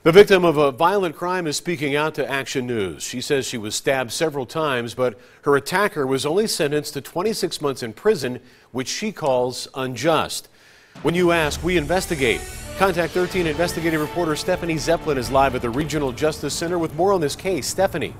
The victim of a violent crime is speaking out to Action News. She says she was stabbed several times, but her attacker was only sentenced to 26 months in prison, which she calls unjust. When you ask, we investigate. Contact 13 investigative reporter Stephanie Zeppelin is live at the Regional Justice Center with more on this case. Stephanie.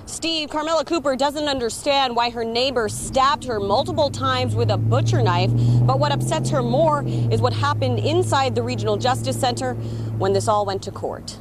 Steve, Carmela Cooper doesn't understand why her neighbor stabbed her multiple times with a butcher knife. But what upsets her more is what happened inside the Regional Justice Center when this all went to court.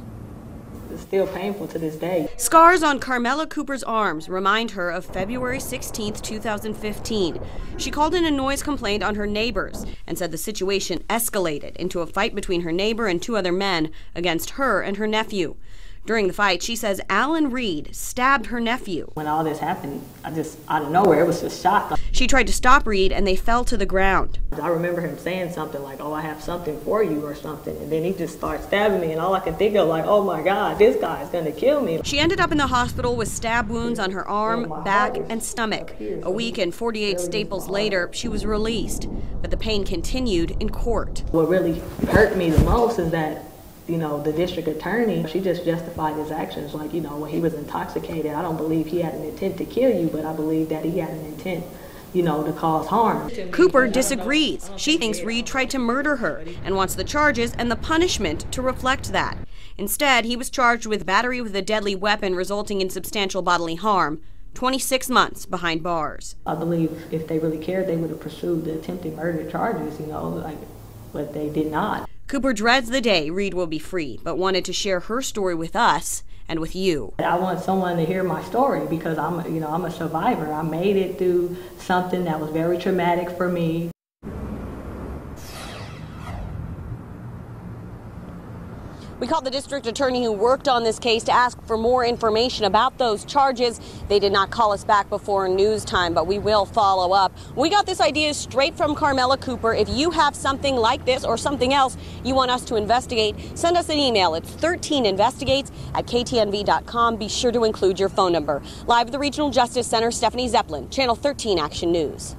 It's still painful to this day. Scars on Carmela Cooper's arms remind her of February 16, 2015. She called in a noise complaint on her neighbors and said the situation escalated into a fight between her neighbor and two other men against her and her nephew. During the fight, she says Alan Reed stabbed her nephew. When all this happened, I just, out of nowhere, it was just shock. She tried to stop Reed and they fell to the ground. I remember him saying something like, oh, I have something for you or something. And then he just started stabbing me. And all I could think of, like, oh my God, this guy is going to kill me. She ended up in the hospital with stab wounds on her arm, back, and stomach. A week and 48 staples later, she was released. But the pain continued in court. What really hurt me the most is that, you know, the district attorney, she just justified his actions like, you know, when he was intoxicated. I don't believe he had an intent to kill you, but I believe that he had an intent, you know, to cause harm. Cooper disagrees. She thinks Reed tried to murder her and wants the charges and the punishment to reflect that. Instead, he was charged with battery with a deadly weapon resulting in substantial bodily harm. 26 months behind bars. I believe if they really cared, they would have pursued the attempted murder charges, you know, like, but they did not. Cooper dreads the day Reed will be free, but wanted to share her story with us and with you. I want someone to hear my story because I'm a survivor. I made it through something that was very traumatic for me. We called the district attorney who worked on this case to ask for more information about those charges. They did not call us back before news time, but we will follow up. We got this idea straight from Carmela Cooper. If you have something like this or something else you want us to investigate, send us an email. It's 13investigates@ktnv.com. Be sure to include your phone number. Live at the Regional Justice Center, Stephanie Zeppelin, Channel 13 Action News.